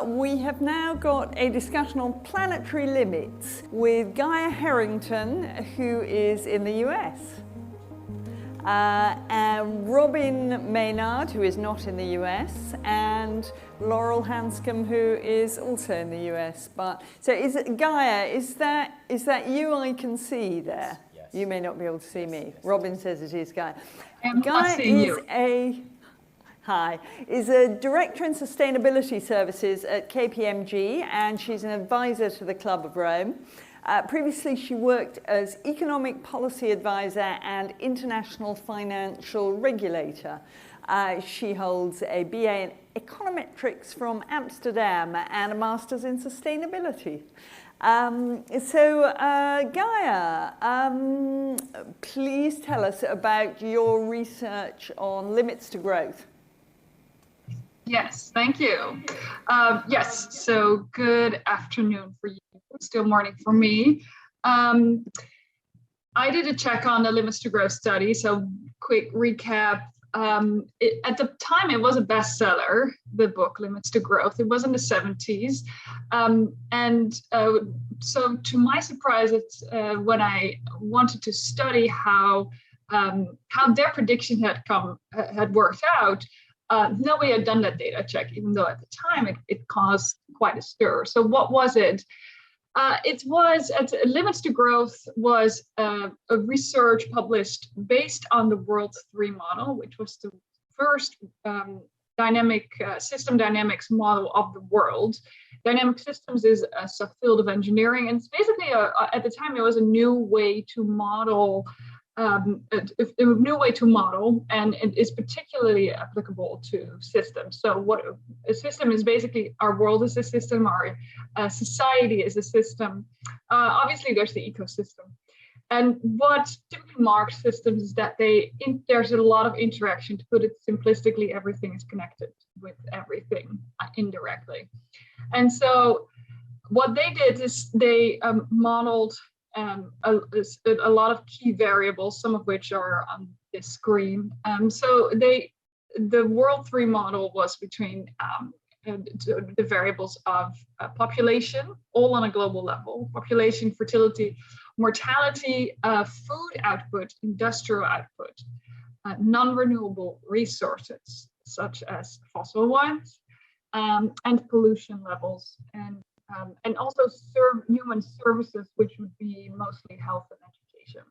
We have now got a discussion on planetary limits with Gaya Herrington, who is in the US, and Robin Maynard, who is not in the US, and Laurel Hanscom, who is also in the US. But so, Gaya? Is that you? I can see there. Yes. You may not be able to see me. Yes. Robin says it is Gaya. Gaya is a Director in Sustainability Services at KPMG, and she's an advisor to the Club of Rome. Previously, she worked as Economic Policy Advisor and International Financial Regulator. She holds a BA in Econometrics from Amsterdam and a Master's in Sustainability. Gaya, please tell us about your research on limits to growth. Yes, thank you. Yes, so good afternoon for you, still morning for me. I did a check on the limits to growth study, so quick recap. At the time, it was a bestseller, the book Limits to Growth. It was in the 70s. So to my surprise, it's when I wanted to study how their prediction had worked out, nobody had done that data check, even though at the time it caused quite a stir. So what was it? Limits to Growth was a research published based on the World 3 model, which was the first system dynamics model of the world. Dynamic systems is a subfield of engineering, and it's basically at the time it was a new way to model. A new way to model, and it is particularly applicable to systems. So what a system is basically, our world is a system, our society is a system. Obviously, there's the ecosystem. And what typically marks systems is that there's a lot of interaction. To put it simplistically, everything is connected with everything indirectly. And so what they did is they modeled a lot of key variables, some of which are on this screen. So the World 3 model was between the variables of population, all on a global level: population, fertility, mortality, food output, industrial output, non-renewable resources such as fossil ones, and pollution levels, and also human services, which would be mostly health and education.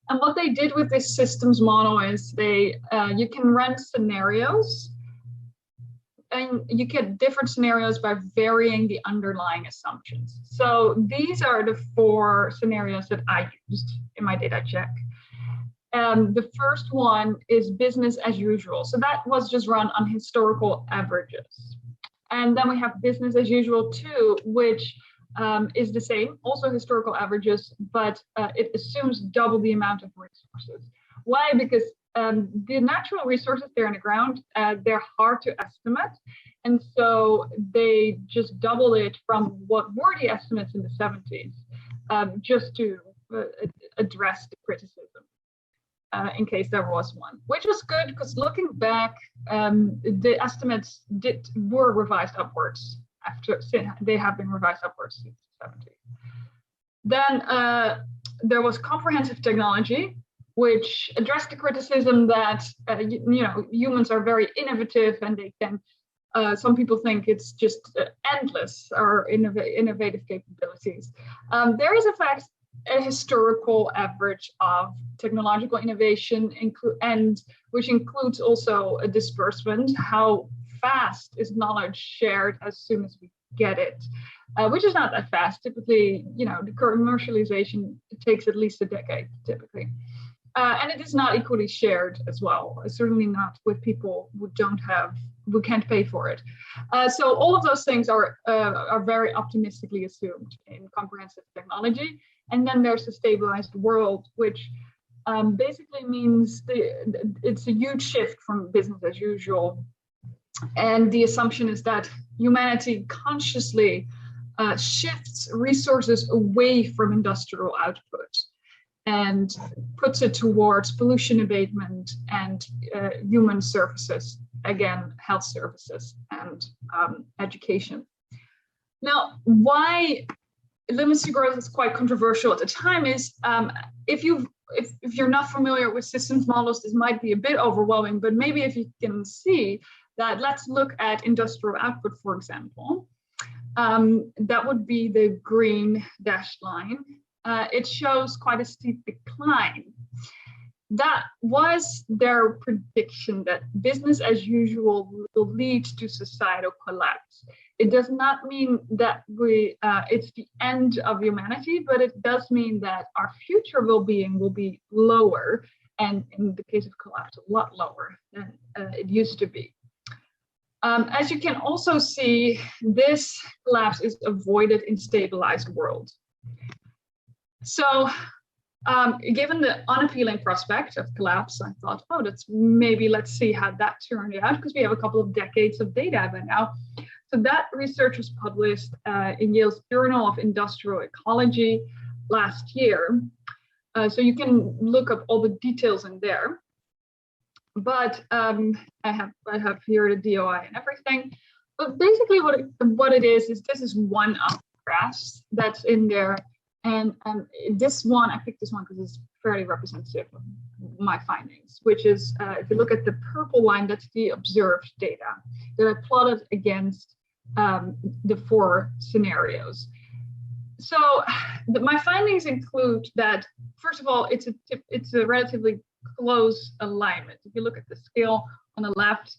And what they did with this systems model is you can run scenarios, and you get different scenarios by varying the underlying assumptions. So these are the 4 scenarios that I used in my data check. The first one is business as usual. So that was just run on historical averages. And then we have business as usual 2, which is the same, also historical averages, but it assumes double the amount of resources. Why? Because the natural resources there in the ground, they're hard to estimate. And so they just double it from what were the estimates in the 70s, just to address the criticism. In case there was one, which was good, because looking back, the estimates were revised upwards they have been revised upwards since the 70s. Then there was comprehensive technology, which addressed the criticism that humans are very innovative, and they can. Some people think it's just endless, or innovative capabilities. There is, in fact, a historical average of technological innovation, which includes also a disbursement. How fast is knowledge shared as soon as we get it, which is not that fast. Typically, the commercialization takes at least a decade, typically. And it is not equally shared as well, certainly not with people who can't pay for it. So all of those things are very optimistically assumed in comprehensive technology. And then there's a stabilized world, which basically means it's a huge shift from business as usual. And the assumption is that humanity consciously shifts resources away from industrial output and puts it towards pollution abatement and human services again, health services and education. Now, why limits to growth is quite controversial at the time is if you're not familiar with systems models, this might be a bit overwhelming, but maybe if you can see that, let's look at industrial output, for example. That would be the green dashed line. It shows quite a steep decline. That was their prediction that business as usual will lead to societal collapse. It does not mean that it's the end of humanity, but it does mean that our future well-being will be lower, and in the case of collapse, a lot lower than it used to be. As you can also see, this collapse is avoided in stabilized worlds. So, given the unappealing prospect of collapse, I thought, oh, let's see how that turned out, because we have a couple of decades of data by now. So that research was published in Yale's Journal of Industrial Ecology last year. So you can look up all the details in there. But I have here the DOI and everything. But basically what it is this is one of the graphs that's in there. And this one, I picked this one because it's fairly representative of my findings, which is, if you look at the purple line, that's the observed data that I plotted against the 4 scenarios. So my findings include that, first of all, it's a relatively close alignment. If you look at the scale on the left,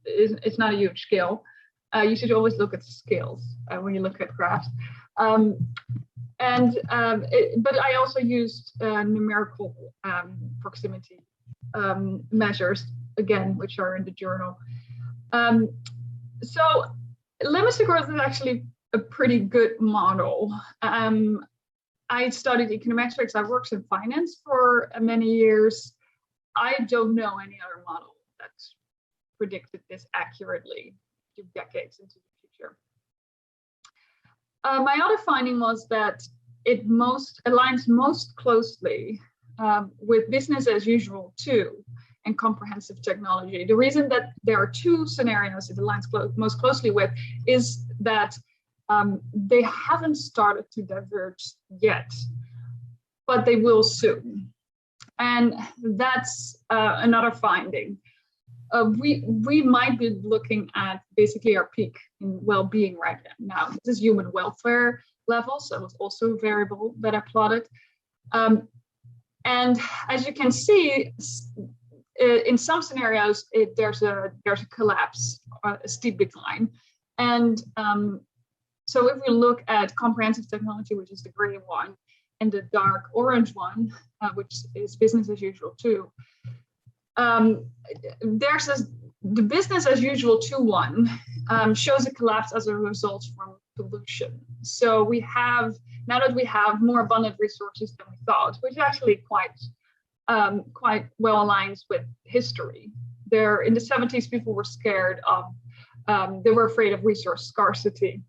it's not a huge scale. You should always look at scales when you look at graphs. But I also used numerical proximity measures, again, which are in the journal. So limits to growth is actually a pretty good model. I studied econometrics. I worked in finance for many years. I don't know any other model that's predicted this accurately 2 decades into the future. My other finding was that it aligns most closely with business as usual too, and comprehensive technology. The reason that there are 2 scenarios it aligns most closely with is that they haven't started to diverge yet, but they will soon. And that's another finding. We might be looking at basically our peak in well-being right now. This is human welfare levels, so it's also a variable that I plotted. And as you can see, in some scenarios, there's a collapse, a steep decline. And so if we look at comprehensive technology, which is the green one, and the dark orange one, which is business as usual too, the business as usual 2-1 shows a collapse as a result from pollution. So now that we have more abundant resources than we thought, which actually quite well aligns with history. In the 70s, people were scared of, they were afraid of resource scarcity.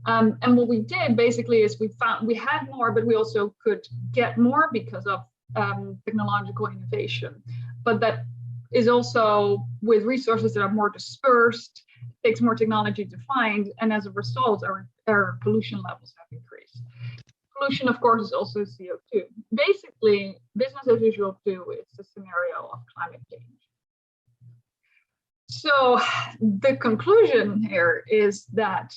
And what we did basically is we had more, but we also could get more because of technological innovation. But that is also with resources that are more dispersed, takes more technology to find, and as a result, our pollution levels have increased. Pollution, of course, is also CO2. Basically, business as usual too is the scenario of climate change. So the conclusion here is that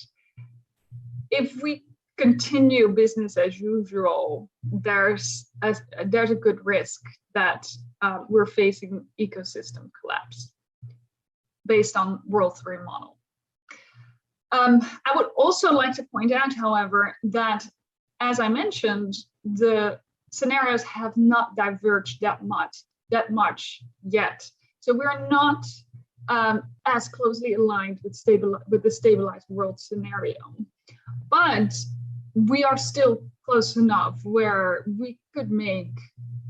if we continue business as usual, there's a good risk that we're facing ecosystem collapse based on World 3 model. I would also like to point out, however, that as I mentioned, the scenarios have not diverged that much yet. So we're not as closely aligned with the stabilized world scenario. But we are still close enough where we could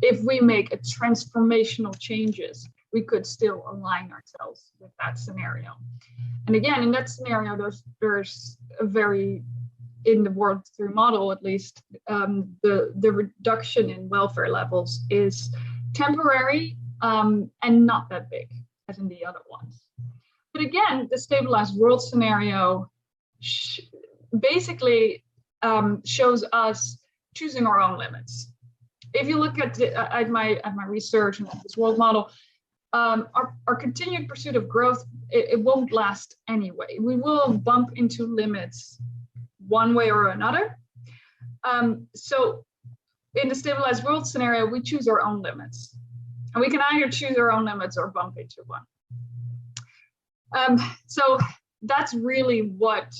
if we make a transformational changes, we could still align ourselves with that scenario. And again, in that scenario, there's a in the World 3 model, at least, the reduction in welfare levels is temporary and not that big. as in the other ones. But again, the stabilized world scenario basically shows us choosing our own limits. If you look at my research and this world model, our continued pursuit of growth, it won't last anyway. We will bump into limits one way or another. So in the stabilized world scenario, we choose our own limits. And we can either choose our own limits or bump into one. So that's really what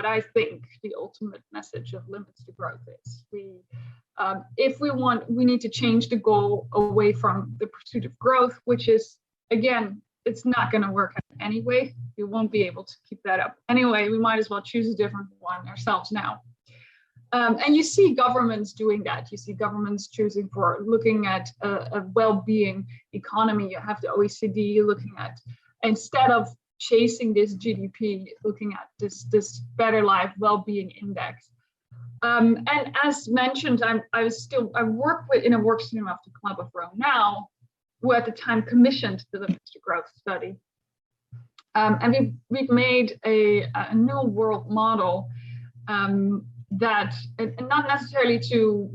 I think the ultimate message of limits to growth is. If we need to change the goal away from the pursuit of growth, which is, again, it's not going to work anyway. We won't be able to keep that up. Anyway, we might as well choose a different one ourselves now. And you see governments doing that. You see governments choosing for looking at a well-being economy. You have the OECD looking at, instead of chasing this GDP, looking at this better life well-being index. And as mentioned, I work in a work stream of the Club of Rome now, who at the time commissioned the Limits to Growth study. And we've made a new world model that, and not necessarily to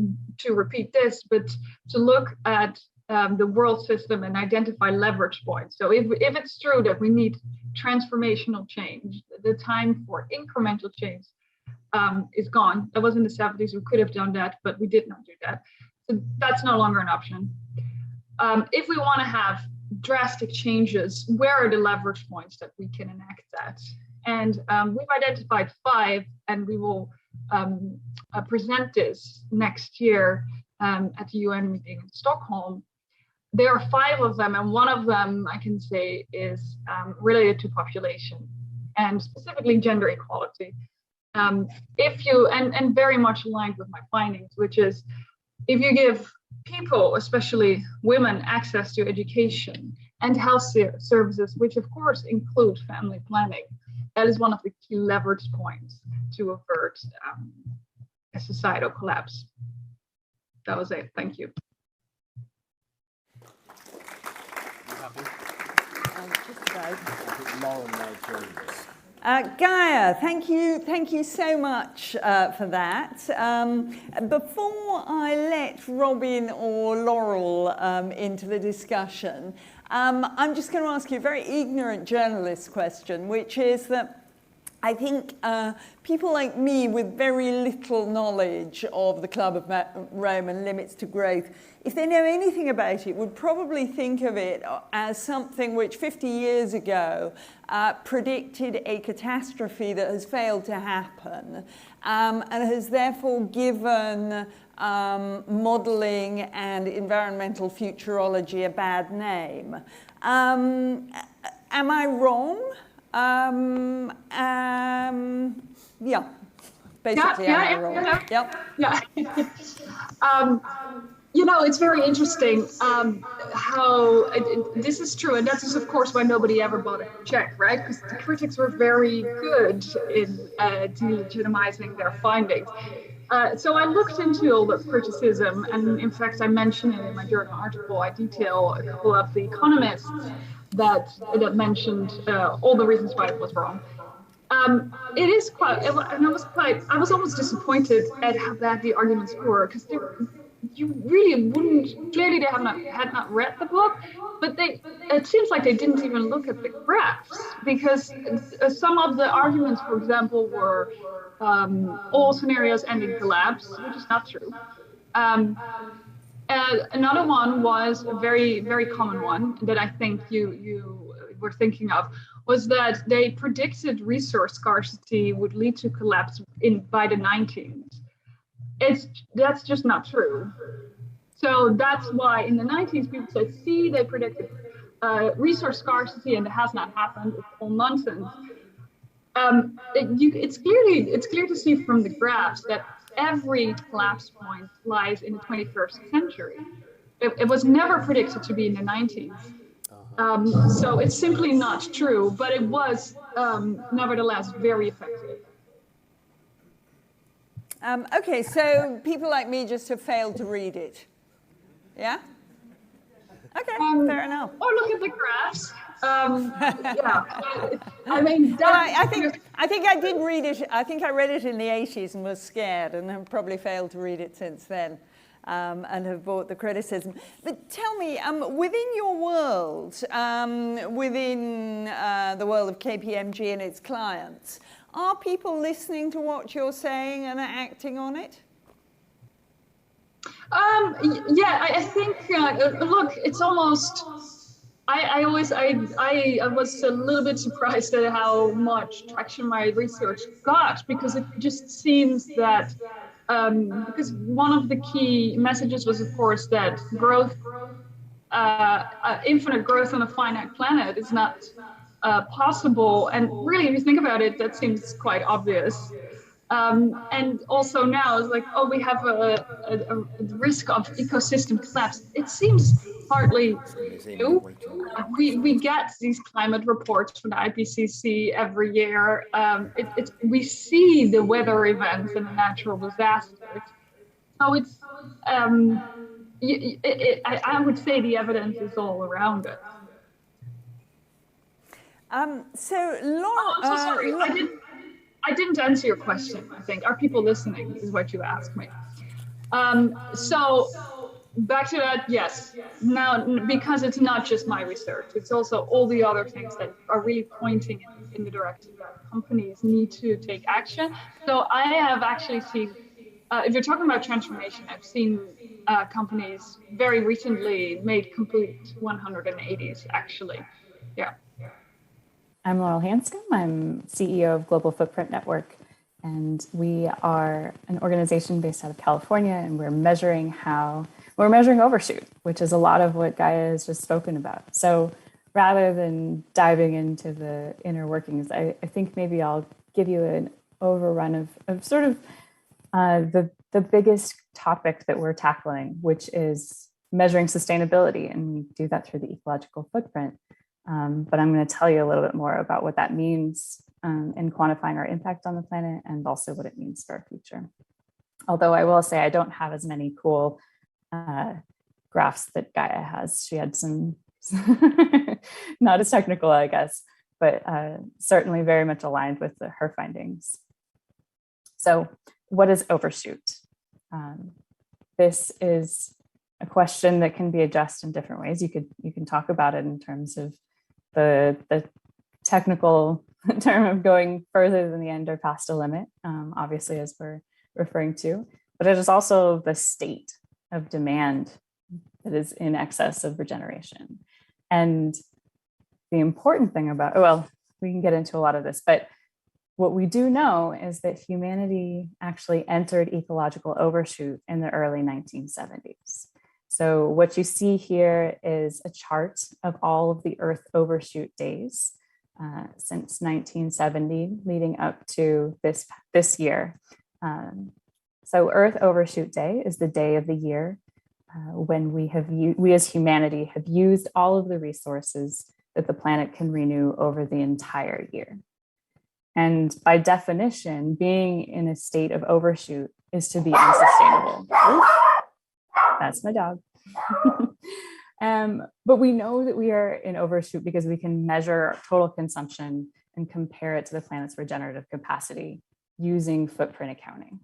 repeat this, but to look at the world system and identify leverage points. So if it's true that we need transformational change, the time for incremental change is gone. That was in the 70s. We could have done that, but we did not do that. So that's no longer an option. If we want to have drastic changes, where are the leverage points that we can enact that? And we've identified 5, and we will present this next year at the UN meeting in Stockholm. There are 5 of them, and one of them I can say is related to population and specifically gender equality. If you, and very much aligned with my findings, which is if you give people, especially women, access to education and health services, which of course include family planning, that is one of the key leverage points to avert a societal collapse. That was it. Thank you. Just about. Gaia, thank you so much for that. Before I let Robin or Laurel into the discussion, I'm just going to ask you a very ignorant journalist question, which is that I think people like me with very little knowledge of the Club of Rome and Limits to Growth, if they know anything about it, would probably think of it as something which 50 years ago predicted a catastrophe that has failed to happen and has therefore given modelling and environmental futurology a bad name. Am I wrong? Yeah, basically, am I wrong? Yeah. It's very interesting how this is true, and that is of course why nobody ever bothered to check, right? Because the critics were very good in delegitimizing their findings. So I looked into all the criticism, and in fact, I mentioned it in my journal article. I detail a couple of the economists that mentioned all the reasons why it was wrong. It is quite, and I was almost disappointed at how bad the arguments were, because you really wouldn't, clearly they had not read the book, but it seems like they didn't even look at the graphs, because some of the arguments, for example, were all scenarios end in collapse, which is not true. Another one was a very, very common one that I think you were thinking of, was that they predicted resource scarcity would lead to collapse by the 19th. That's just not true. So that's why in the 19th people said, see, they predicted resource scarcity and it has not happened. It's all nonsense. It's clear to see from the graphs that every collapse point lies in the 21st century. It was never predicted to be in the 19th. So it's simply not true, but it was nevertheless very effective. Okay, so people like me just have failed to read it. Yeah? Okay, fair enough. Or look at the graphs. Yeah, I mean, well, I think I did read it. I think I read it in the 80s and was scared, and have probably failed to read it since then, and have bought the criticism. But tell me, within your world, within the world of KPMG and its clients, are people listening to what you're saying and acting on it? Yeah, I think, look, it's almost, I was a little bit surprised at how much traction my research got, because it just seems that, because one of the key messages was, of course, that growth, infinite growth on a finite planet is not possible. And really, if you think about it, that seems quite obvious. And also now it's like, oh, we have a risk of ecosystem collapse. It seems partly new. We get these climate reports from the IPCC every year. We see the weather events and the natural disasters. So it's, I would say the evidence is all around it. So, Laura, I'm so sorry. I didn't answer your question, I think. Are people listening, is what you asked me. So back to that, yes. Now, because it's not just my research, it's also all the other things that are really pointing in the direction that companies need to take action. So I have actually seen, if you're talking about transformation, I've seen companies very recently made complete 180s, actually. Yeah. I'm Laurel Hanscom. I'm CEO of Global Footprint Network, and we are an organization based out of California, and we're measuring overshoot, which is a lot of what Gaia has just spoken about. So rather than diving into the inner workings, I think maybe I'll give you an overrun of sort of the biggest topic that we're tackling, which is measuring sustainability, and we do that through the ecological footprint. But I'm going to tell you a little bit more about what that means in quantifying our impact on the planet, and also what it means for our future. Although I will say I don't have as many cool graphs that Gaia has. She had some, not as technical, I guess, but certainly very much aligned with her findings. So what is overshoot? This is a question that can be addressed in different ways. You can talk about it in terms of the technical term of going further than the end or past a limit, obviously, as we're referring to, but it is also the state of demand that is in excess of regeneration. And the important thing about, well, we can get into a lot of this, but what we do know is that humanity actually entered ecological overshoot in the early 1970s. So what you see here is a chart of all of the Earth overshoot days since 1970, leading up to this year. So Earth Overshoot Day is the day of the year when we as humanity have used all of the resources that the planet can renew over the entire year. And by definition, being in a state of overshoot is to be unsustainable. Oof. That's my dog. But we know that we are in overshoot because we can measure total consumption and compare it to the planet's regenerative capacity using footprint accounting.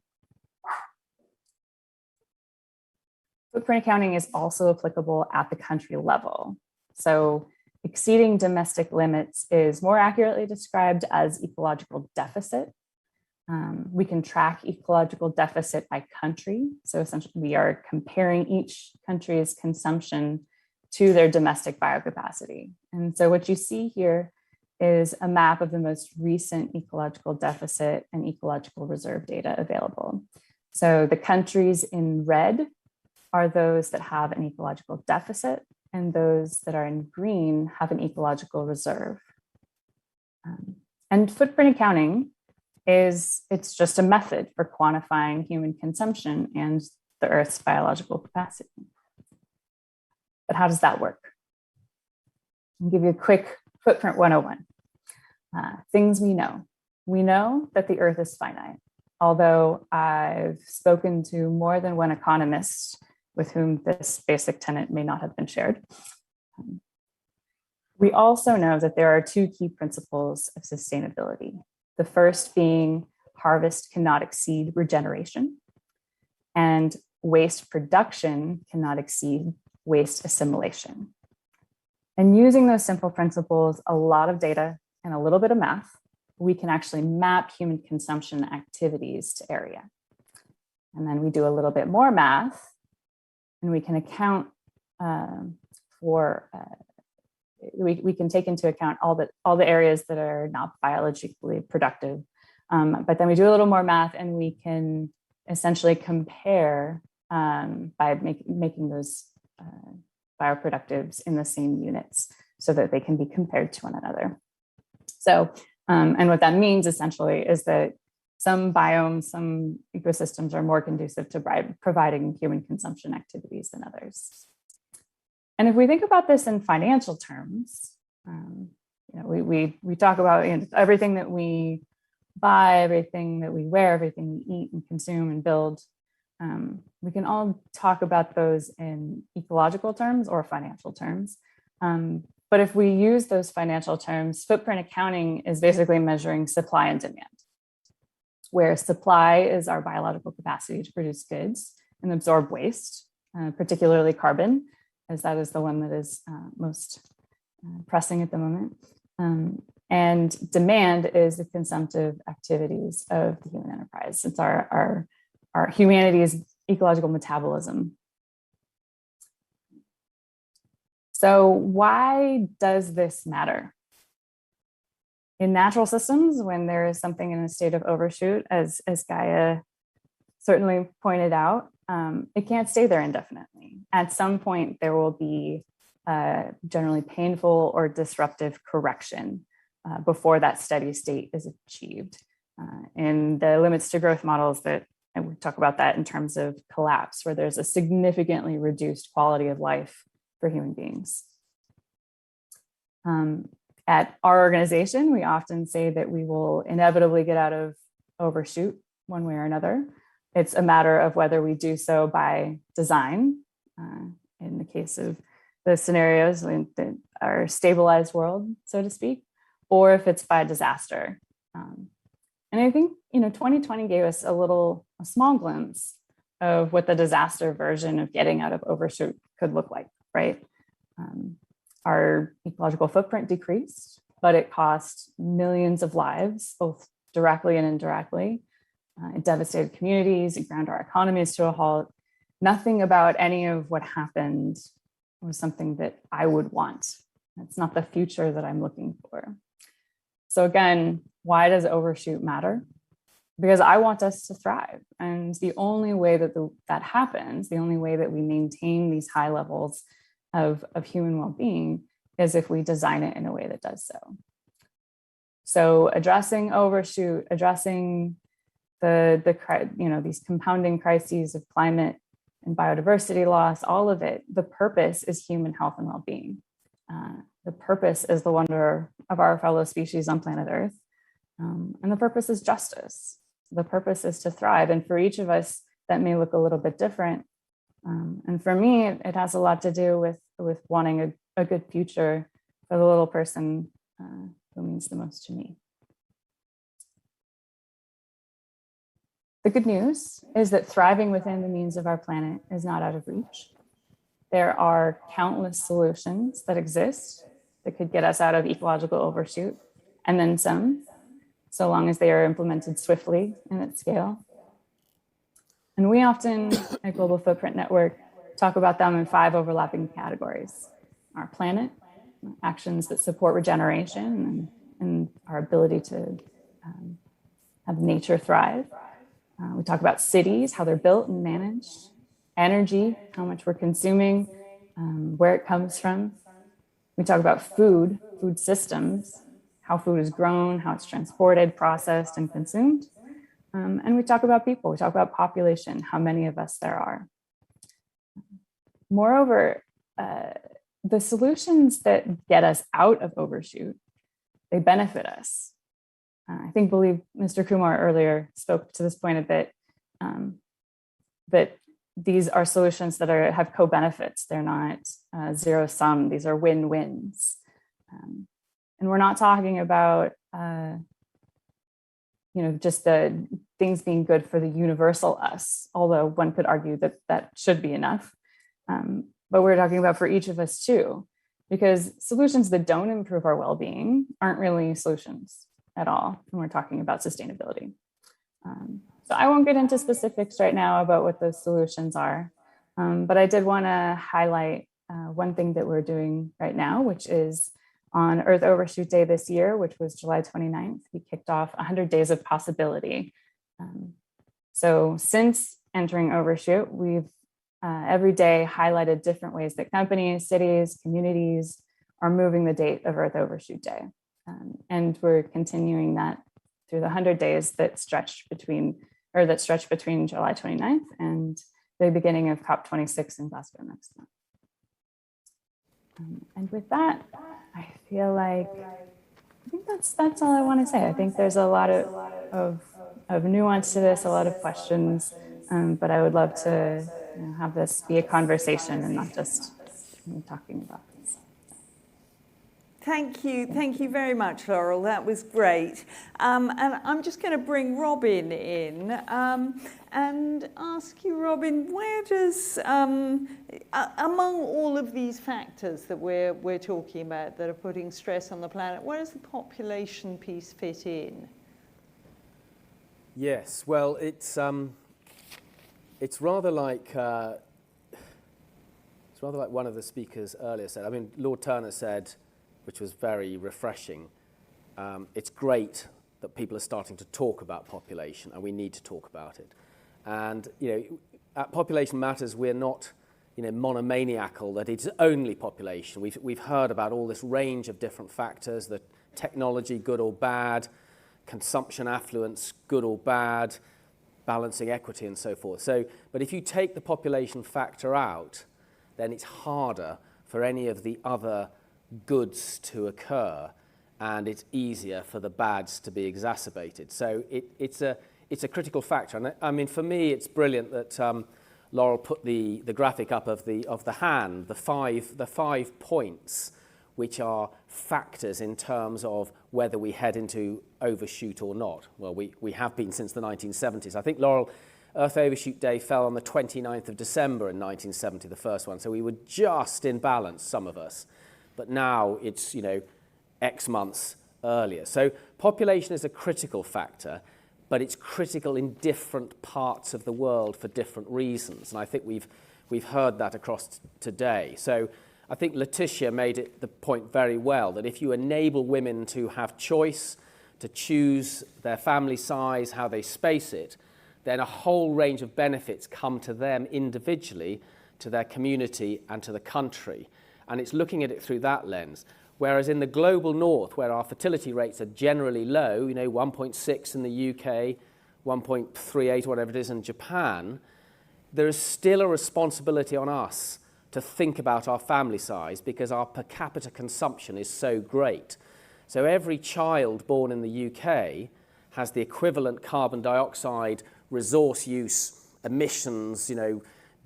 Footprint accounting is also applicable at the country level. So exceeding domestic limits is more accurately described as ecological deficit. We can track ecological deficit by country. So essentially we are comparing each country's consumption to their domestic biocapacity. And so what you see here is a map of the most recent ecological deficit and ecological reserve data available. So the countries in red are those that have an ecological deficit, and those that are in green have an ecological reserve. And footprint accounting it's just a method for quantifying human consumption and the Earth's biological capacity. But how does that work? I'll give you a quick footprint 101. Things we know. We know that the Earth is finite, although I've spoken to more than one economist with whom this basic tenet may not have been shared. We also know that there are two key principles of sustainability. The first being harvest cannot exceed regeneration, and waste production cannot exceed waste assimilation. And using those simple principles, a lot of data, and a little bit of math, we can actually map human consumption activities to area. And then we do a little bit more math, and we can account we can take into account all the areas that are not biologically productive. But then we do a little more math, and we can essentially compare by making those bioproductives in the same units so that they can be compared to one another. So, and what that means essentially is that some biomes, some ecosystems are more conducive to providing human consumption activities than others. And if we think about this in financial terms, we talk about everything that we buy, everything that we wear, everything we eat and consume and build. We can all talk about those in ecological terms or financial terms. But if we use those financial terms, footprint accounting is basically measuring supply and demand, where supply is our biological capacity to produce goods and absorb waste, particularly carbon, as that is the one that is most pressing at the moment. And demand is the consumptive activities of the human enterprise. It's our humanity's ecological metabolism. So why does this matter? In natural systems, when there is something in a state of overshoot, as Gaia certainly pointed out, it can't stay there indefinitely. At some point, there will be generally painful or disruptive correction before that steady state is achieved. In the limits to growth models, and we talk about that in terms of collapse, where there's a significantly reduced quality of life for human beings. At our organization, we often say that we will inevitably get out of overshoot one way or another. It's a matter of whether we do so by design, in the case of the scenarios that are stabilized world, so to speak, or if it's by disaster. And I think 2020 gave us a small glimpse of what the disaster version of getting out of overshoot could look like, right? Our ecological footprint decreased, but it cost millions of lives, both directly and indirectly. It devastated communities, it ground our economies to a halt. Nothing about any of what happened was something that I would want. It's not the future that I'm looking for. So again, why does overshoot matter? Because I want us to thrive. And the only way that that happens, the only way that we maintain these high levels of human well-being is if we design it in a way that does so. So addressing overshoot, addressing these compounding crises of climate and biodiversity loss, all of it, the purpose is human health and well-being. The purpose is the wonder of our fellow species on planet Earth. And the purpose is justice. The purpose is to thrive. And for each of us, that may look a little bit different. And for me, it has a lot to do with wanting a good future for the little person who means the most to me. The good news is that thriving within the means of our planet is not out of reach. There are countless solutions that exist that could get us out of ecological overshoot, and then some, so long as they are implemented swiftly and at scale. And we often at Global Footprint Network talk about them in 5 overlapping categories: our planet, actions that support regeneration and our ability to have nature thrive. We talk about cities, how they're built and managed, energy, how much we're consuming, where it comes from. We talk about food systems, how food is grown, how it's transported, processed, and consumed. And we talk about people. We talk about population, how many of us there are. Moreover, the solutions that get us out of overshoot, they benefit us. I believe Mr. Kumar earlier spoke to this point a bit, that these are solutions that have co-benefits. They're not zero sum. These are win-wins. And we're not talking about, just the things being good for the universal us, although one could argue that that should be enough. But we're talking about for each of us too, because solutions that don't improve our well-being aren't really solutions at all when we're talking about sustainability. So I won't get into specifics right now about what those solutions are, but I did want to highlight one thing that we're doing right now, which is on Earth Overshoot Day this year, which was July 29th, we kicked off 100 Days of Possibility. So since entering Overshoot, we've every day highlighted different ways that companies, cities, communities are moving the date of Earth Overshoot Day. And we're continuing that through the 100 days that stretch between July 29th and the beginning of COP26 in Glasgow next month. And with that, I feel like I think that's all I want to say. I think there's a lot of nuance to this, a lot of questions, but I would love to have this be a conversation and not just talking about this. Thank you very much, Laurel. That was great. And I'm just going to bring Robin in and ask you, Robin, where does, among all of these factors that we're talking about that are putting stress on the planet, where does the population piece fit in? Yes, well, it's rather like one of the speakers earlier said. I mean, Lord Turner said, which was very refreshing. It's great that people are starting to talk about population, and we need to talk about it. And at Population Matters, we're not, monomaniacal that it's only population. We've heard about all this range of different factors: the technology, good or bad, consumption, affluence, good or bad, balancing equity, and so forth. But if you take the population factor out, then it's harder for any of the other goods to occur, and it's easier for the bads to be exacerbated. So it's a critical factor. And I mean, for me, it's brilliant that Laurel put the graphic up of the hand, the five points, which are factors in terms of whether we head into overshoot or not. Well, we have been since the 1970s. I think, Laurel, Earth Overshoot Day fell on the 29th of December in 1970, the first one. So we were just in balance, some of us. But now it's, X months earlier. So population is a critical factor, but it's critical in different parts of the world for different reasons. And I think we've heard that across today. So I think Letitia made the point very well, that if you enable women to have choice, to choose their family size, how they space it, then a whole range of benefits come to them individually, to their community and to the country. And it's looking at it through that lens. Whereas in the global north, where our fertility rates are generally low, 1.6 in the UK, 1.38, whatever it is, in Japan, there is still a responsibility on us to think about our family size because our per capita consumption is so great. So every child born in the UK has the equivalent carbon dioxide, resource use, emissions,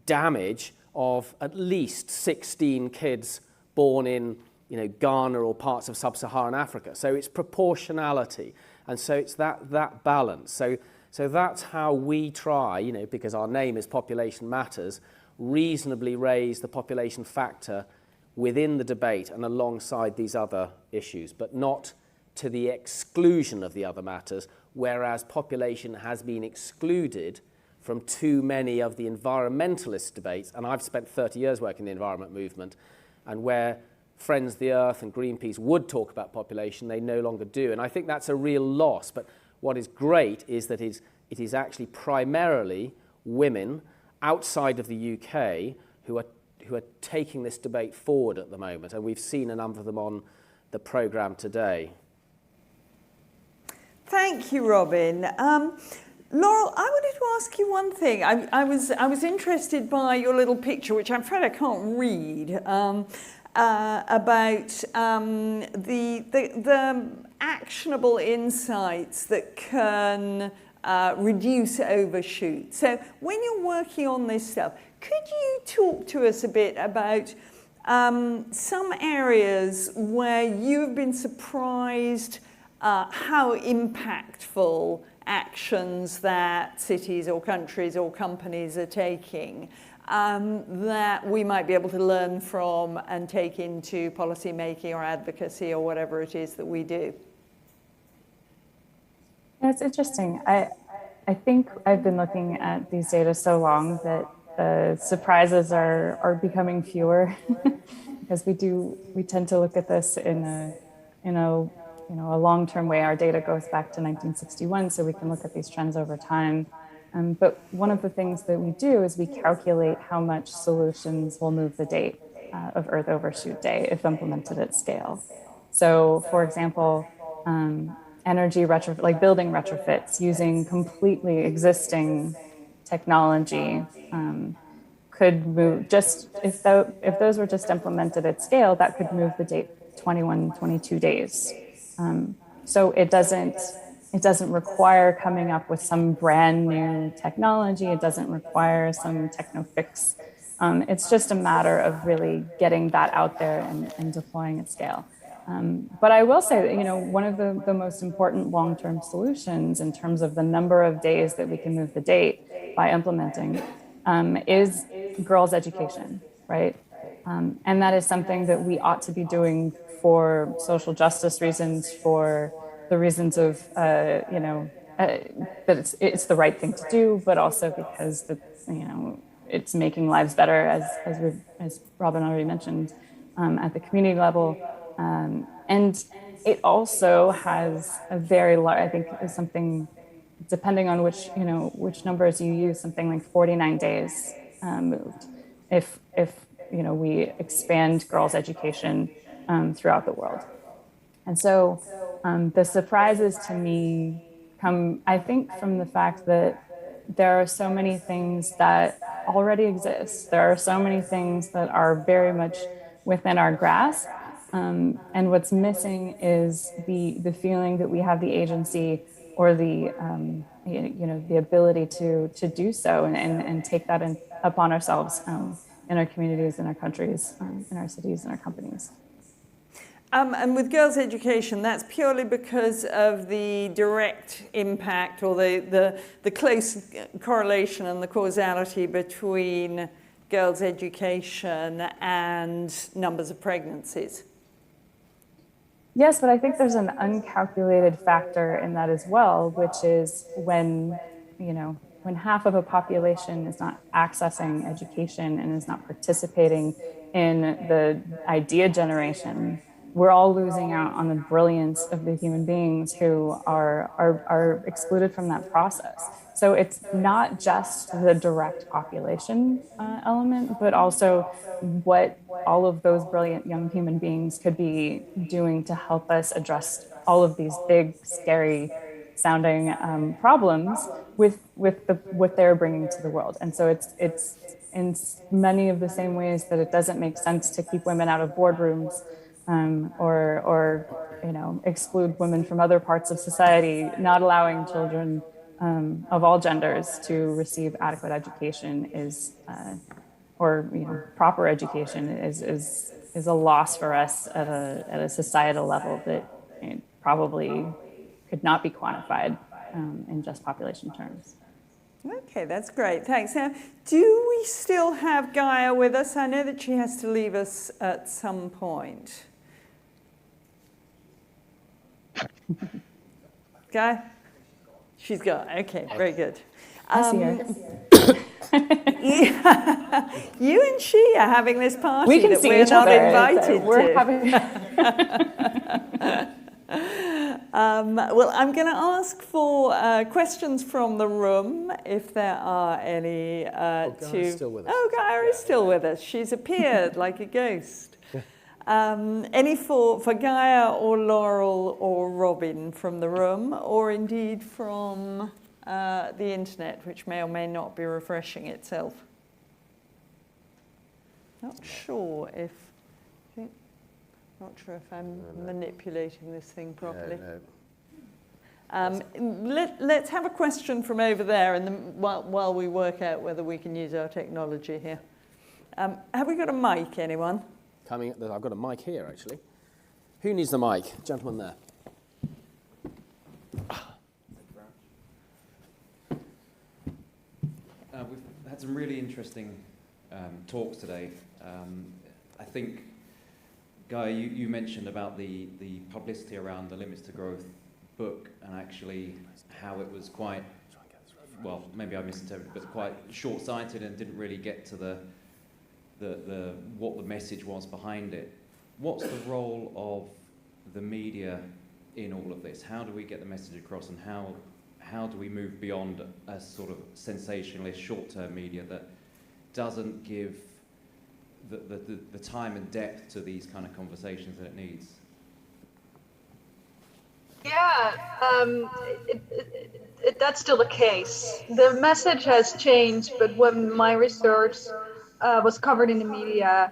damage of at least 16 kids born in Ghana or parts of sub-Saharan Africa. So it's proportionality. And so it's that balance. So that's how we try, because our name is Population Matters, reasonably raise the population factor within the debate and alongside these other issues, but not to the exclusion of the other matters, whereas population has been excluded from too many of the environmentalist debates. And I've spent 30 years working in the environment movement, and where Friends of the Earth and Greenpeace would talk about population, they no longer do. And I think that's a real loss. But what is great is that it is actually primarily women outside of the UK who are taking this debate forward at the moment. And we've seen a number of them on the programme today. Thank you, Robin. Laurel, I wanted to ask you one thing. I was interested by your little picture, which I'm afraid I can't read, about the actionable insights that can reduce overshoot. So when you're working on this stuff, could you talk to us a bit about some areas where you've been surprised how impactful actions that cities or countries or companies are taking that we might be able to learn from and take into policy making or advocacy or whatever it is that we do? Yeah, it's interesting. I think I've been looking at these data so long that the surprises are becoming fewer because we tend to look at this in a long-term way. Our data goes back to 1961, so we can look at these trends over time. But one of the things that we do is we calculate how much solutions will move the date of Earth Overshoot Day if implemented at scale. So, for example, energy retrofit, like building retrofits using completely existing technology could move, just if those were just implemented at scale, that could move the date 21, 22 days. So it doesn't require coming up with some brand new technology. It doesn't require some techno fix. It's just a matter of really getting that out there and deploying at scale. But I will say that, one of the most important long-term solutions in terms of the number of days that we can move the date by implementing is girls' education, right? And that is something that we ought to be doing for social justice reasons, for the reasons of, that it's the right thing to do, but also because it's making lives better, as Robin already mentioned, at the community level. And it also has a very large, I think is something, depending on which numbers you use, something like 49 days moved. If we expand girls' education throughout the world. And so the surprises to me come, I think, from the fact that there are so many things that already exist. There are so many things that are very much within our grasp. And what's missing is the feeling that we have the agency or the ability to do so and take that upon ourselves in our communities, in our countries, in our cities, in our companies. And with girls' education, that's purely because of the direct impact or the close correlation and the causality between girls' education and numbers of pregnancies. Yes, but I think there's an uncalculated factor in that as well, which is when half of a population is not accessing education and is not participating in the idea generation, we're all losing out on the brilliance of the human beings who are excluded from that process. So it's not just the direct population element, but also what all of those brilliant young human beings could be doing to help us address all of these big, scary sounding problems with what they're bringing to the world. And so it's in many of the same ways that it doesn't make sense to keep women out of boardrooms or exclude women from other parts of society, not allowing children of all genders to receive adequate education proper education is a loss for us at a societal level that probably could not be quantified in just population terms. Okay, that's great. Thanks. Now, do we still have Gaia with us? I know that she has to leave us at some point. Gaia? She's gone. Okay, very good. I see her. You and she are having this party we can that see we're each not other. invited We're to. Well, I'm going to ask for questions from the room, if there are any. Gaia's still with us. Oh, Gaia is still with us. She's appeared like a ghost. Any for Gaia or Laurel or Robin from the room, or indeed from the internet, which may or may not be refreshing itself. Not sure if I'm manipulating this thing properly. Let's have a question from over there, and while we work out whether we can use our technology here. Have we got a mic, anyone? coming. I've got a mic here, actually. Who needs the mic? Gentleman there. We've had some really interesting talks today. I think, Gaia, you mentioned about the publicity around the Limits to Growth book, and actually how it was quite, well, maybe I misinterpreted, but quite short-sighted and didn't really get to the what the message was behind it. What's the role of the media in all of this? How do we get the message across, and how do we move beyond a sort of sensationalist short-term media that doesn't give the time and depth to these kind of conversations that it needs? Yeah, that's still the case. The message has changed, but when my research was covered in the media,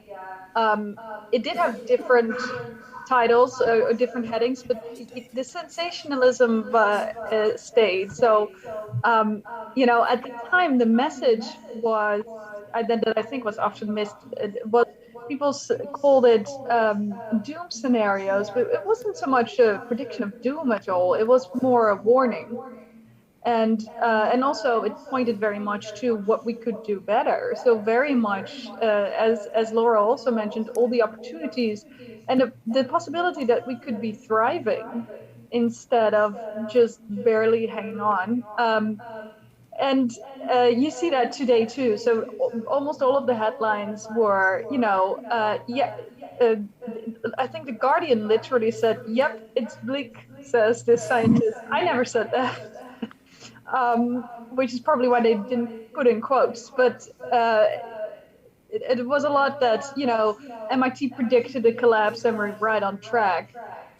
it did have different titles or different headings, but the sensationalism stayed. So, at the time, the message was that I think was often missed. Was people called it doom scenarios, but it wasn't so much a prediction of doom at all. It was more a warning. And also it pointed very much to what we could do better. So very much, as Laura also mentioned, all the opportunities and the possibility that we could be thriving instead of just barely hanging on. And you see that today too. So almost all of the headlines were, I think the Guardian literally said, "Yep, it's bleak," says this scientist. I never said that. Which is probably why they didn't put in quotes, but it was a lot that, MIT predicted a collapse and we're right on track,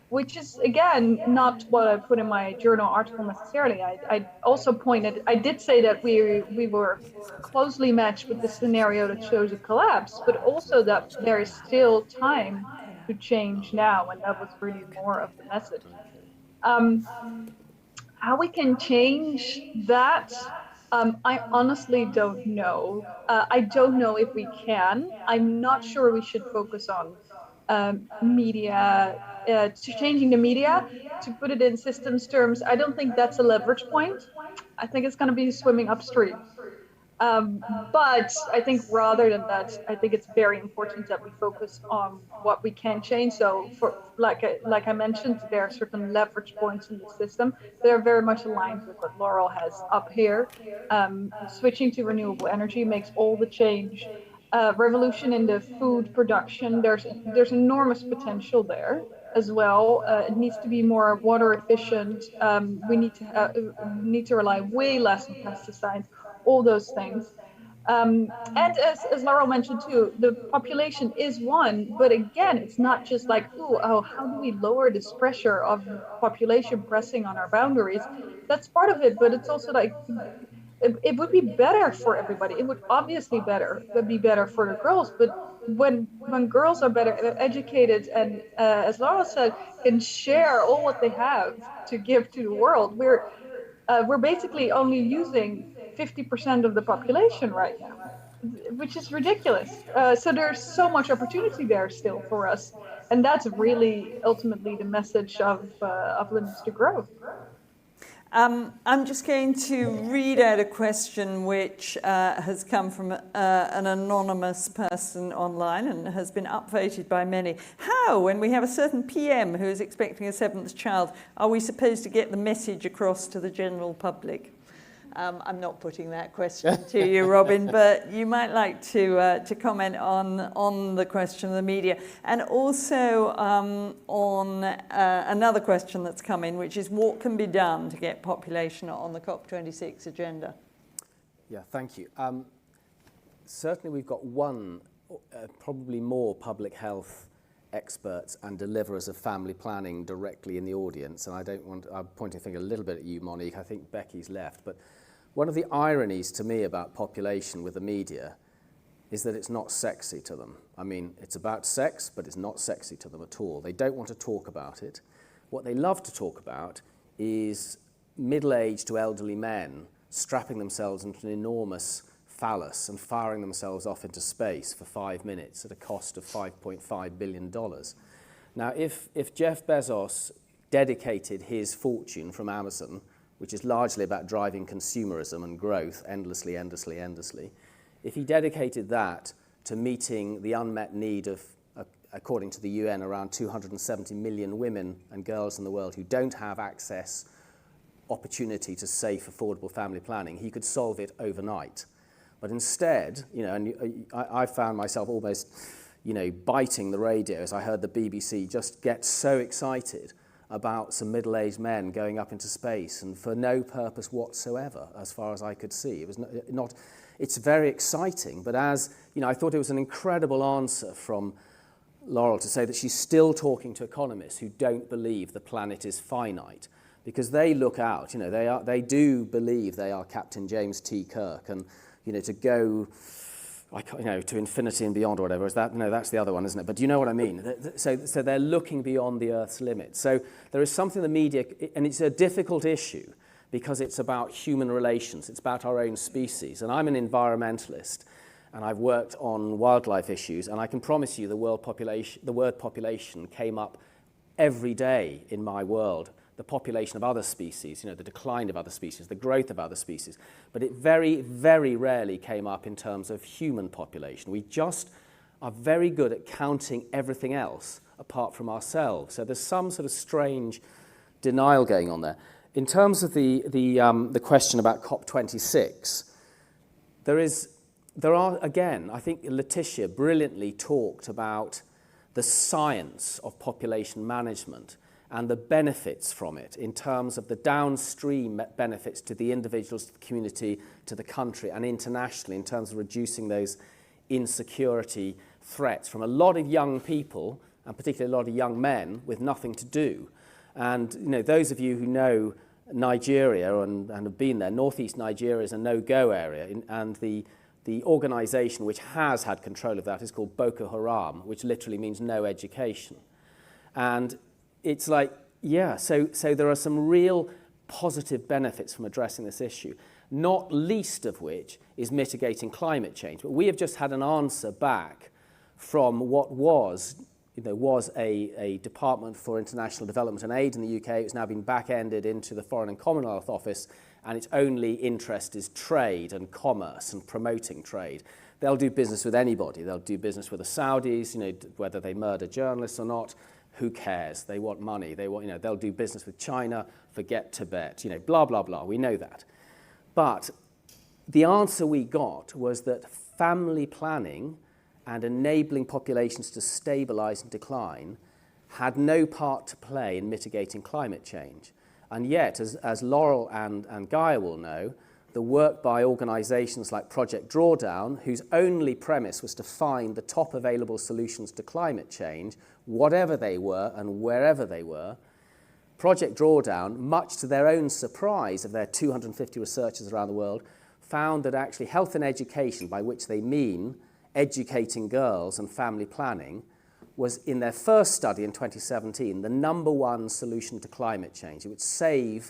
which is, again, not what I put in my journal article necessarily. I also I did say that we were closely matched with the scenario that shows a collapse, but also that there is still time to change now, and that was really more of the message. How we can change that, I honestly don't know. I don't know if we can. I'm not sure we should focus on media, changing the media. To put it in systems terms, I don't think that's a leverage point. I think it's going to be swimming upstream. But I think rather than that, I think it's very important that we focus on what we can change. So, for like I mentioned, there are certain leverage points in the system. They're very much aligned with what Laurel has up here. Switching to renewable energy makes all the change. Revolution in the food production. There's enormous potential there as well. It needs to be more water efficient. We need to rely way less on pesticides. All those things. And as Laurel mentioned too, the population is one, but again, it's not just like, how do we lower this pressure of population pressing on our boundaries? That's part of it, but it's also like, it would be better for everybody. It would obviously be better for the girls, but when girls are better educated and, as Laurel said, can share all what they have to give to the world, we're basically only using 50% of the population right now, which is ridiculous. So there's so much opportunity there still for us, and that's really ultimately the message of Limits to Growth. I'm just going to read out a question which has come from an anonymous person online and has been upvoted by many. How, when we have a certain PM who is expecting a 7th child, are we supposed to get the message across to the general public? I'm not putting that question to you, Robin, but you might like to comment on the question of the media, and also on another question that's come in, which is what can be done to get population on the COP26 agenda? Yeah, thank you. Certainly we've got one, probably more public health experts and deliverers of family planning directly in the audience, and I'm pointing a finger a little bit at you, Monique. I think Becky's left, but one of the ironies to me about population with the media is that it's not sexy to them. I mean, it's about sex, but it's not sexy to them at all. They don't want to talk about it. What they love to talk about is middle-aged to elderly men strapping themselves into an enormous phallus and firing themselves off into space for 5 minutes at a cost of $5.5 billion. Now, if Jeff Bezos dedicated his fortune from Amazon, which is largely about driving consumerism and growth endlessly, if he dedicated that to meeting the unmet need of, according to the UN, around 270 million women and girls in the world who don't have opportunity to safe, affordable family planning, he could solve it overnight. But instead, and I found myself almost, biting the radio as I heard the BBC just get so excited about some middle-aged men going up into space, and for no purpose whatsoever, as far as I could see. It was not. It's very exciting, but as I thought it was an incredible answer from Laurel to say that she's still talking to economists who don't believe the planet is finite, because they look out. They do believe they are Captain James T. Kirk, and to go, to infinity and beyond or whatever. Is that? No, that's the other one, isn't it? But you know what I mean. So they're looking beyond the Earth's limits. So there is something the media, and it's a difficult issue because it's about human relations. It's about our own species. And I'm an environmentalist, and I've worked on wildlife issues, and I can promise you the word population came up every day in my world. The population of other species, the decline of other species, the growth of other species. But it very, very rarely came up in terms of human population. We just are very good at counting everything else apart from ourselves. So there's some sort of strange denial going on there. In terms of the question about COP26, there are, again, I think Letitia brilliantly talked about the science of population management and the benefits from it in terms of the downstream benefits to the individuals, to the community, to the country, and internationally in terms of reducing those insecurity threats from a lot of young people, and particularly a lot of young men with nothing to do. And those of you who know Nigeria and have been there, northeast Nigeria is a no-go area, and the organisation which has had control of that is called Boko Haram, which literally means no education. And it's like, so there are some real positive benefits from addressing this issue, not least of which is mitigating climate change. But we have just had an answer back from what was a Department for International Development and Aid in the UK. It's now been back-ended into the Foreign and Commonwealth Office, and its only interest is trade and commerce and promoting trade. They'll do business with anybody. They'll do business with the Saudis, whether they murder journalists or not. Who cares? They want money. They want, they'll do business with China, forget Tibet, blah, blah, blah. We know that. But the answer we got was that family planning and enabling populations to stabilize and decline had no part to play in mitigating climate change. And yet, as Laurel and Gaia will know, the work by organizations like Project Drawdown, whose only premise was to find the top available solutions to climate change, whatever they were and wherever they were, Project Drawdown, much to their own surprise of their 250 researchers around the world, found that actually health and education, by which they mean educating girls and family planning, was in their first study in 2017 the #1 solution to climate change. It would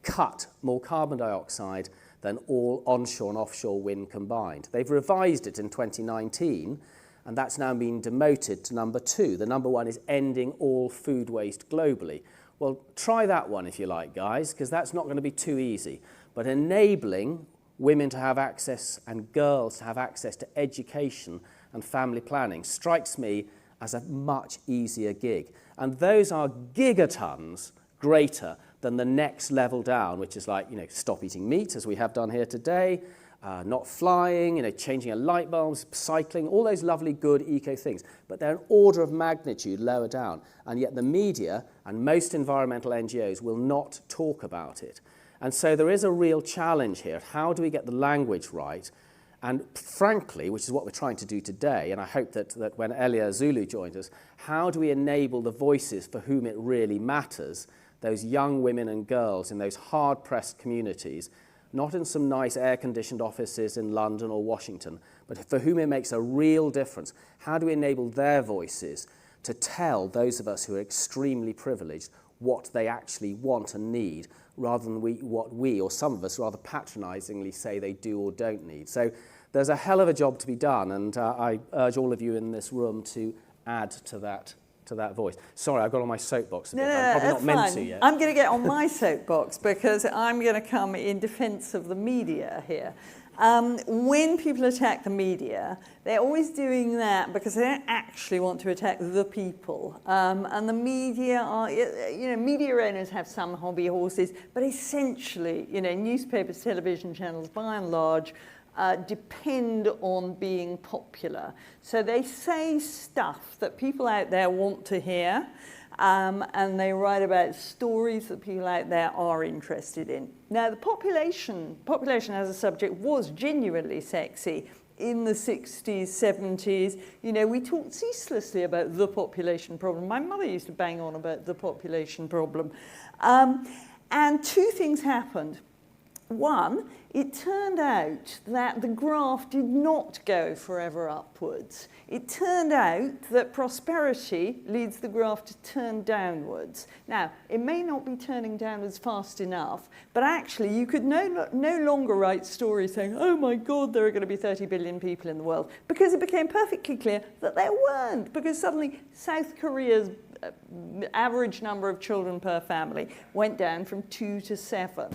cut more carbon dioxide than all onshore and offshore wind combined. They've revised it in 2019, and that's now been demoted to #2. The #1 is ending all food waste globally. Well, try that one if you like, guys, because that's not going to be too easy. But enabling women to have access and girls to have access to education and family planning strikes me as a much easier gig. And those are gigatons greater than the next level down, which is like, stop eating meat, as we have done here today, not flying, changing a light bulb, cycling, all those lovely, good eco things. But they're an order of magnitude lower down. And yet the media and most environmental NGOs will not talk about it. And so there is a real challenge here. How do we get the language right? And frankly, which is what we're trying to do today, and I hope that when Elia Zulu joins us, how do we enable the voices for whom it really matters, those young women and girls in those hard-pressed communities, not in some nice air-conditioned offices in London or Washington, but for whom it makes a real difference? How do we enable their voices to tell those of us who are extremely privileged what they actually want and need, rather than what we, or some of us, rather patronizingly say they do or don't need? So there's a hell of a job to be done, and I urge all of you in this room to add to that voice. Sorry, I got on my soapbox a bit. I'm probably not meant to yet. I'm going to get on my soapbox because I'm going to come in defence of the media here. When people attack the media, they're always doing that because they don't actually want to attack the people. And the media are, media owners have some hobby horses, but essentially, newspapers, television channels, by and large, depend on being popular. So they say stuff that people out there want to hear, and they write about stories that people out there are interested in. Now, the population as a subject was genuinely sexy in the 60s, 70s. We talked ceaselessly about the population problem. My mother used to bang on about the population problem. And two things happened. One, it turned out that the graph did not go forever upwards. It turned out that prosperity leads the graph to turn downwards. Now, it may not be turning downwards fast enough, but actually you could no longer write stories saying, oh my God, there are going to be 30 billion people in the world, because it became perfectly clear that there weren't, because suddenly South Korea's average number of children per family went down from 2 to 7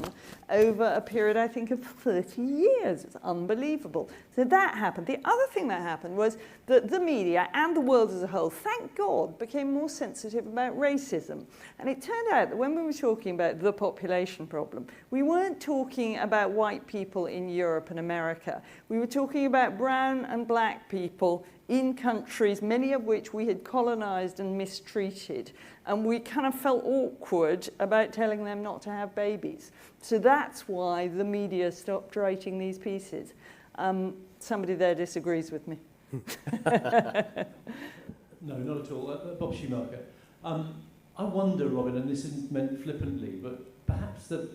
over a period, I think, of 30 years. It's unbelievable. So that happened. The other thing that happened was that the media and the world as a whole, thank God, became more sensitive about racism. And it turned out that when we were talking about the population problem, we weren't talking about white people in Europe and America. We were talking about brown and black people in countries, many of which we had colonized and mistreated. And we kind of felt awkward about telling them not to have babies. So that's why the media stopped writing these pieces. Somebody there disagrees with me. No, not at all. Bob Schumacher. I wonder, Robin, and this isn't meant flippantly, but perhaps the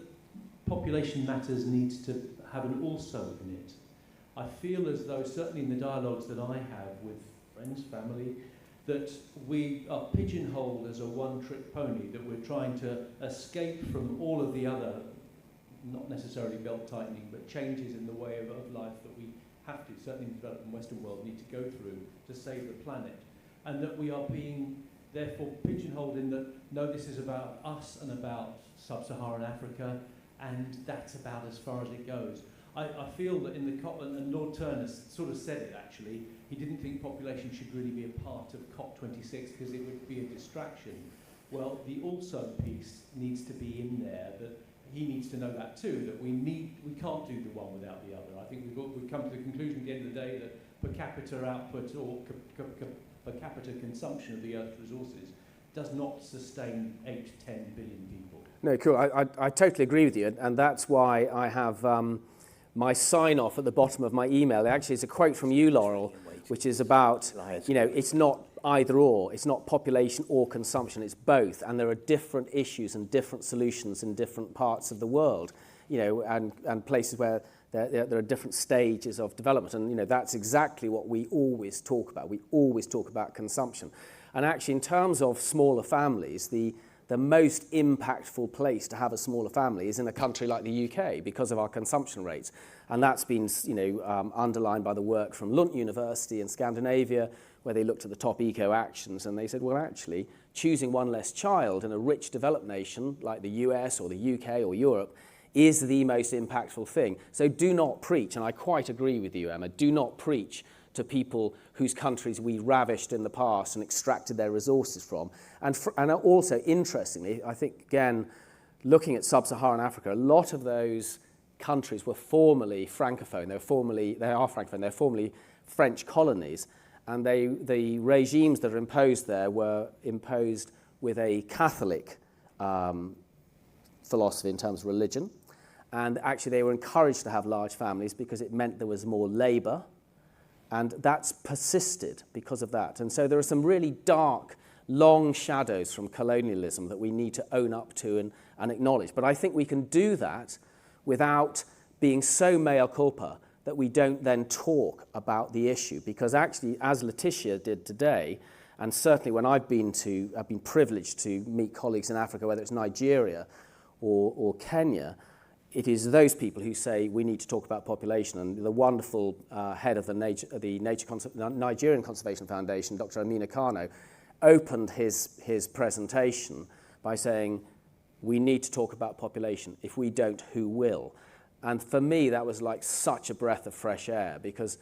population matters needs to have an also in it. I feel as though, certainly in the dialogues that I have with friends, family, that we are pigeonholed as a one-trick pony, that we're trying to escape from all of the other, not necessarily belt-tightening, but changes in the way of life that we have to, certainly in the developed and Western world, need to go through to save the planet. And that we are being, therefore, pigeonholed in that, no, this is about us and about sub-Saharan Africa, and that's about as far as it goes. I feel that in the COP, and Lord Turner sort of said it actually, he didn't think population should really be a part of COP26 because it would be a distraction. Well, the also piece needs to be in there, that he needs to know that too, that we can't do the one without the other. I think we've come to the conclusion at the end of the day that per capita output or per capita consumption of the Earth's resources does not sustain 8 to 10 billion people. No, cool. I totally agree with you, and that's why I have my sign-off at the bottom of my email. Actually, it's a quote from you, Laurel, which is about, it's not either or. It's not population or consumption. It's both. And there are different issues and different solutions in different parts of the world, and places where there are different stages of development. And, that's exactly what we always talk about. We always talk about consumption. And actually, in terms of smaller families, the most impactful place to have a smaller family is in a country like the UK because of our consumption rates. And that's been underlined by the work from Lund University in Scandinavia, where they looked at the top eco-actions and they said, well, actually, choosing one less child in a rich developed nation like the US or the UK or Europe is the most impactful thing. So do not preach, and I quite agree with you, Emma, do not preach to people whose countries we ravished in the past and extracted their resources from. And also, interestingly, I think, again, looking at sub-Saharan Africa, a lot of those countries were formerly Francophone. They are Francophone. They're formerly French colonies. And the regimes that are imposed there were imposed with a Catholic philosophy in terms of religion. And actually, they were encouraged to have large families because it meant there was more labour. And that's persisted because of that. And so there are some really dark, long shadows from colonialism that we need to own up to and acknowledge. But I think we can do that without being so mea culpa that we don't then talk about the issue. Because actually, as Letitia did today, and certainly when I've been privileged to meet colleagues in Africa, whether it's Nigeria or Kenya, it is those people who say we need to talk about population. And the wonderful head of the Nigerian Conservation Foundation, Dr. Amina Kano, opened his presentation by saying, we need to talk about population. If we don't, who will? And for me, that was like such a breath of fresh air, because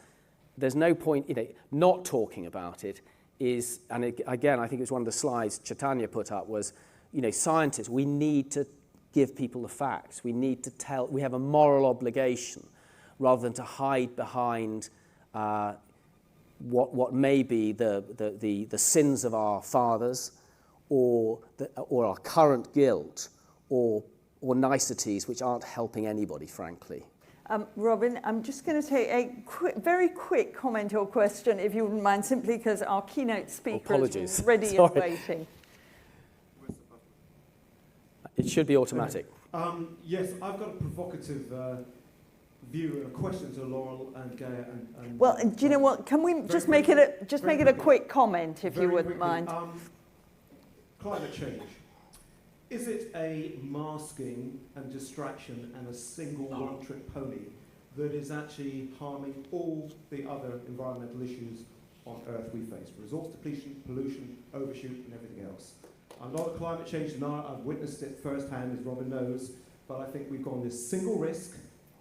there's no point, not talking about it is, and again, I think it was one of the slides Chaitanya put up was, scientists, we need to give people the facts. We need to tell, we have a moral obligation rather than to hide behind what may be the sins of our fathers or our current guilt or niceties which aren't helping anybody, frankly. Robin, I'm just going to take a very quick comment or question, if you wouldn't mind, simply because our keynote speaker is ready and waiting. It should be automatic. Yes, I've got a provocative view and a question to Laurel and Gaia. And well, do you know what? Can we just make it a quick comment, if you wouldn't mind? Climate change. Is it a masking and distraction and a single one-trick pony that is actually harming all the other environmental issues on Earth we face? Resource depletion, pollution, overshoot, and everything else. I'm not a climate change denier. I've witnessed it firsthand, as Robin knows. But I think we've gone this single risk,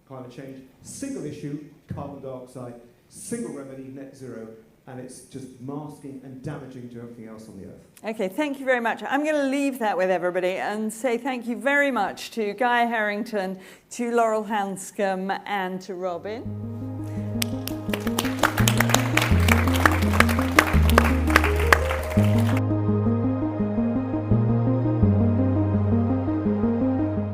climate change, single issue, carbon dioxide, single remedy, net zero, and it's just masking and damaging to everything else on the Earth. Okay, thank you very much. I'm going to leave that with everybody and say thank you very much to Gaia Herrington, to Laurel Hanscom, and to Robin.